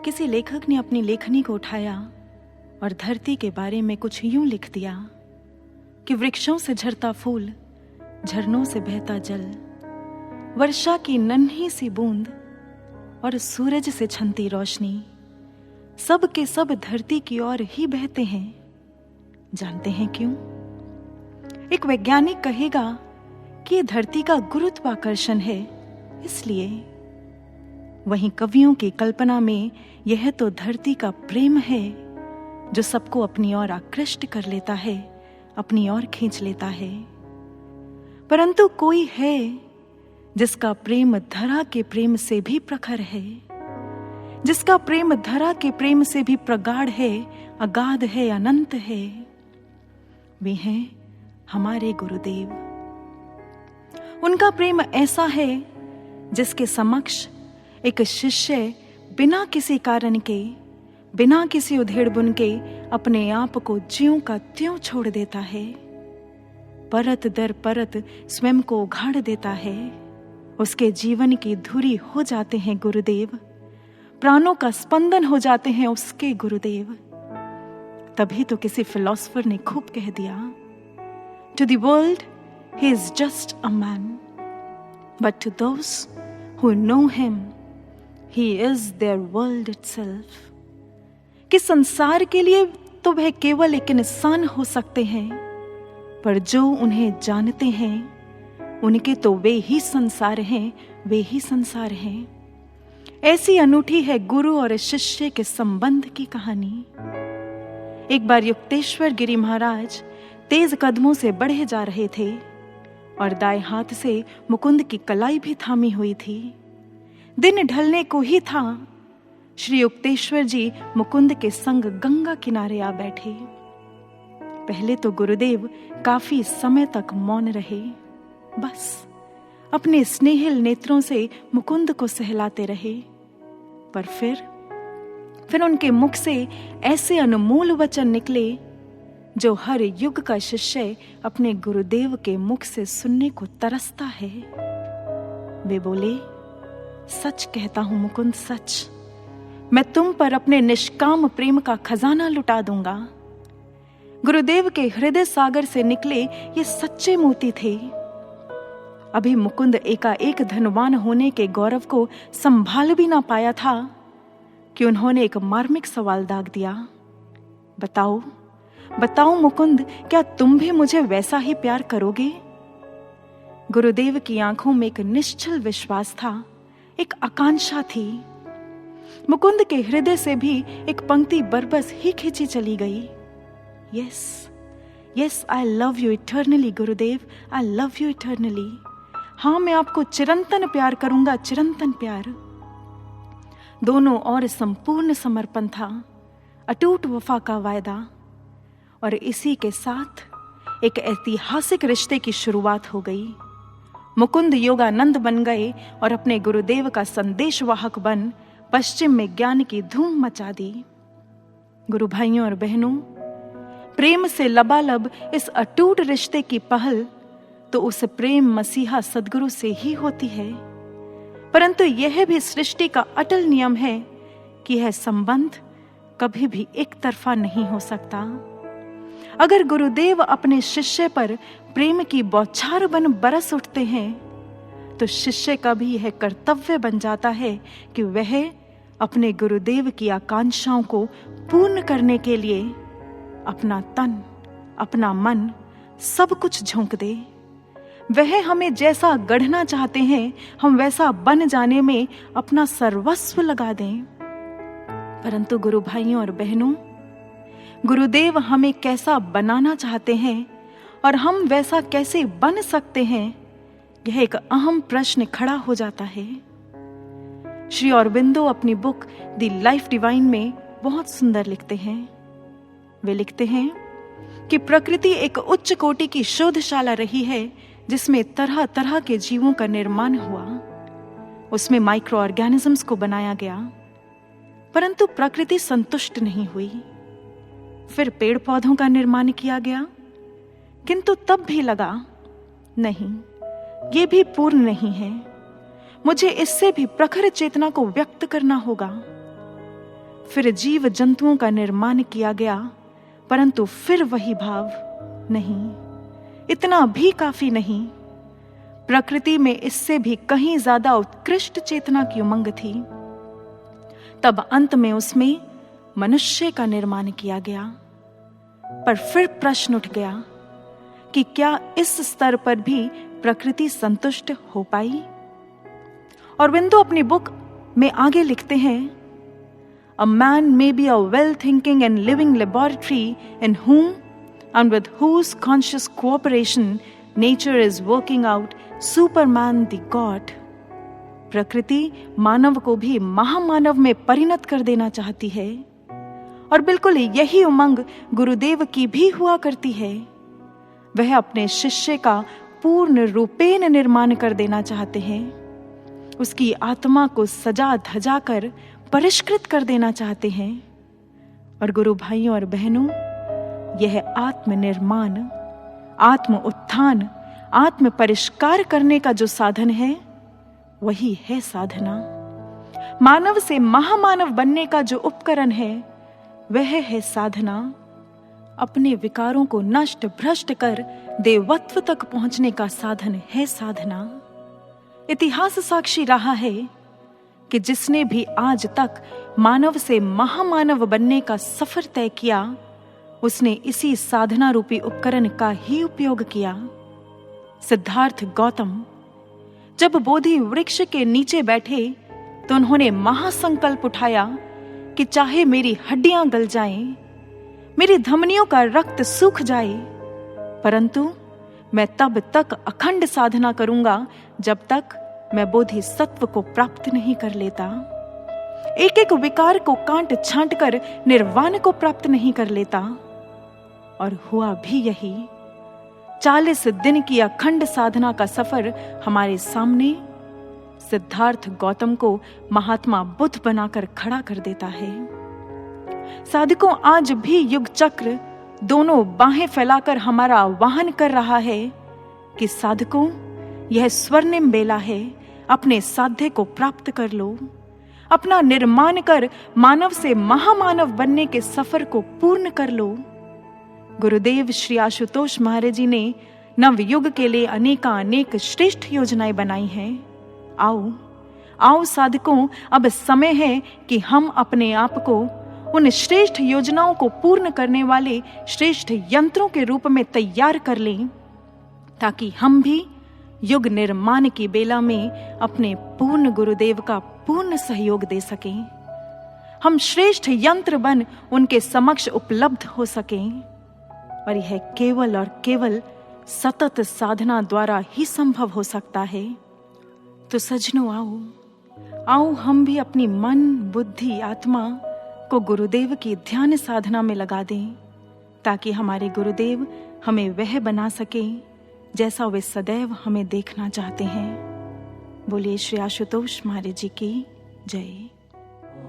किसी लेखक ने अपनी लेखनी को उठाया और धरती के बारे में कुछ यूं लिख दिया कि वृक्षों से झरता फूल, झरनों से बहता जल, वर्षा की नन्ही सी बूंद और सूरज से छनती रोशनी, सब के सब धरती की ओर ही बहते हैं। जानते हैं क्यों? एक वैज्ञानिक कहेगा कि ये धरती का गुरुत्वाकर्षण है, इसलिए। वहीं कवियों की कल्पना में यह तो धरती का प्रेम है जो सबको अपनी ओर आकृष्ट कर लेता है, अपनी ओर खींच लेता है। परंतु कोई है जिसका प्रेम धरा के प्रेम से भी प्रखर है, जिसका प्रेम धरा के प्रेम से भी प्रगाढ़ है, अगाध है, अनंत है। वे हैं हमारे गुरुदेव। उनका प्रेम ऐसा है जिसके समक्ष एक शिष्य बिना किसी कारण के, बिना किसी उधेड़-बुन के अपने आप को ज्यों का त्यों छोड़ देता है। परत दर परत स्वयं को उघाड़ देता है। उसके जीवन की धुरी हो जाते हैं गुरुदेव, प्राणों का स्पंदन हो जाते हैं उसके गुरुदेव। तभी तो किसी फिलोसोफर ने खूब कह दिया, to the world he is just a man, but to those who know him he is their world itself. कि संसार के लिए तो वह केवल एक इंसान हो सकते हैं, पर जो उन्हें जानते हैं उनके तो वे ही संसार हैं, वे ही संसार हैं। ऐसी अनूठी है गुरु और शिष्य के संबंध की कहानी। एक बार युक्तेश्वर गिरी महाराज तेज कदमों से बढ़े जा रहे थे और दाएं हाथ से मुकुंद की कलाई भी थामी हुई थी। दिन ढलने को ही था। श्री युक्तेश्वर जी मुकुंद के संग गंगा किनारे आ बैठे। पहले तो गुरुदेव काफी समय तक मौन रहे, बस अपने स्नेहिल नेत्रों से मुकुंद को सहलाते रहे। पर फिर उनके मुख से ऐसे अनमोल वचन निकले जो हर युग का शिष्य अपने गुरुदेव के मुख से सुनने को तरसता है। वे बोले, सच कहता हूं मुकुंद, सच, मैं तुम पर अपने निष्काम प्रेम का खजाना लुटा दूंगा। गुरुदेव के हृदय सागर से निकले ये सच्चे मोती थे। अभी मुकुंद एकाएक धनवान होने के गौरव को संभाल भी ना पाया था कि उन्होंने एक मार्मिक सवाल दाग दिया, बताओ बताओ मुकुंद, क्या तुम भी मुझे वैसा ही प्यार करोगे? गुरुदेव की आंखों में एक निश्चल विश्वास था, एक आकांक्षा थी। मुकुंद के हृदय से भी एक पंक्ति बरबस ही खींची चली गई, yes yes, I love you eternally Gurudev, I love you eternally. हाँ, मैं आपको चिरंतन प्यार करूंगा, चिरंतन प्यार। दोनों और संपूर्ण समर्पण था, अटूट वफा का वायदा। और इसी के साथ एक ऐतिहासिक रिश्ते की शुरुआत हो गई। मुकुंद योगानंद बन गए और अपने गुरुदेव का संदेशवाहक बन पश्चिम में ज्ञान की धूम मचा दी। गुरु भाइयों और बहनों, प्रेम से लबालब इस अटूट रिश्ते की पहल तो उस प्रेम मसीहा सदगुरु से ही होती है। परंतु यह भी सृष्टि का अटल नियम है कि यह संबंध कभी भी एक तरफा नहीं हो सकता। अगर गुरुदेव अपने शिष्य पर प्रेम की बौछार बन बरस उठते हैं तो शिष्य का भी यह कर्तव्य बन जाता है कि वह अपने गुरुदेव की आकांक्षाओं को पूर्ण करने के लिए अपना तन, अपना मन, सब कुछ झोंक दे। वह हमें जैसा गढ़ना चाहते हैं हम वैसा बन जाने में अपना सर्वस्व लगा दें। परंतु गुरु भाइयों और बहनों, गुरुदेव हमें कैसा बनाना चाहते हैं और हम वैसा कैसे बन सकते हैं, यह एक अहम प्रश्न खड़ा हो जाता है। श्री अरबिंदो अपनी बुक द लाइफ डिवाइन में बहुत सुंदर लिखते हैं। वे लिखते हैं कि प्रकृति एक उच्च कोटि की शोधशाला रही है जिसमें तरह तरह के जीवों का निर्माण हुआ। उसमें माइक्रो ऑर्गेनिजम्स को बनाया गया, परंतु प्रकृति संतुष्ट नहीं हुई। फिर पेड़ पौधों का निर्माण किया गया, किंतु तब भी लगा नहीं, ये भी पूर्ण नहीं है, मुझे इससे भी प्रखर चेतना को व्यक्त करना होगा। फिर जीव जंतुओं का निर्माण किया गया, परंतु फिर वही भाव नहीं। इतना भी काफी नहीं, प्रकृति में इससे भी कहीं ज्यादा उत्कृष्ट चेतना की उमंग थी। तब अंत में उसमें मनुष्य का निर्माण किया गया। पर फिर प्रश्न उठ गया कि क्या इस स्तर पर भी प्रकृति संतुष्ट हो पाई? और बिंदु अपनी बुक में आगे लिखते हैं, A man may be a well-thinking and living laboratory in whom and with whose conscious cooperation nature is working out Superman the God. प्रकृति मानव को भी महामानव में परिणत कर देना चाहती है, और बिल्कुल यही उमंग गुरुदेव की भी हुआ करती है। वह अपने शिष्य का पूर्ण रूपेण निर्माण कर देना चाहते हैं, उसकी आत्मा को सजा धजा कर परिष्कृत कर देना चाहते हैं। और गुरु भाइयों और बहनों, यह आत्मनिर्माण, आत्म उत्थान, आत्म परिष्कार करने का जो साधन है, वही है साधना। मानव से महामानव बनने का जो उपकरण है, वह है साधना। अपने विकारों को नष्ट भ्रष्ट कर देवत्व तक पहुंचने का साधन है साधना। इतिहास साक्षी रहा है कि जिसने भी आज तक मानव से महामानव बनने का सफर तय किया, उसने इसी साधना रूपी उपकरण का ही उपयोग किया। सिद्धार्थ गौतम जब बोधि वृक्ष के नीचे बैठे तो उन्होंने महासंकल्प उठाया कि चाहे मेरी हड्डियां गल जाएं, मेरी धमनियों का रक्त सूख जाए, परंतु मैं तब तक अखंड साधना करूंगा जब तक मैं बोधि सत्व को प्राप्त नहीं कर लेता, एक एक विकार को कांट छांट कर निर्वाण को प्राप्त नहीं कर लेता। और हुआ भी यही। 40 दिन की अखंड साधना का सफर हमारे सामने सिद्धार्थ गौतम को महात्मा बुद्ध बनाकर खड़ा कर देता है। साधकों, आज भी युग चक्र दोनों बाहें फैलाकर हमारा वाहन कर रहा है कि साधकों, यह स्वर्णिम बेला है, अपने साध्य को प्राप्त कर लो, अपना निर्माण कर मानव से महामानव बनने के सफर को पूर्ण कर लो। गुरुदेव श्री आशुतोष महाराज जी ने नवयुग के लिए अनेक श्रेष्ठ योजनाएं बनाई हैं। आओ आओ साधकों, अब समय है कि हम अपने आप को उन श्रेष्ठ योजनाओं को पूर्ण करने वाले श्रेष्ठ यंत्रों के रूप में तैयार कर लें, ताकि हम भी युग निर्माण की बेला में अपने पूर्ण गुरुदेव का पूर्ण सहयोग दे सकें। हम श्रेष्ठ यंत्र बन उनके समक्ष उपलब्ध हो सकें, और यह केवल और केवल सतत साधना द्वारा ही संभव हो सकता है। तो सज्जनों, आओ हम भी अपनी मन, बुद्धि, आत्मा को गुरुदेव की ध्यान साधना में लगा दें, ताकि हमारे गुरुदेव हमें वह बना सके जैसा वे सदैव हमें देखना चाहते हैं। बोलिए श्री आशुतोष महाराज जी की जय।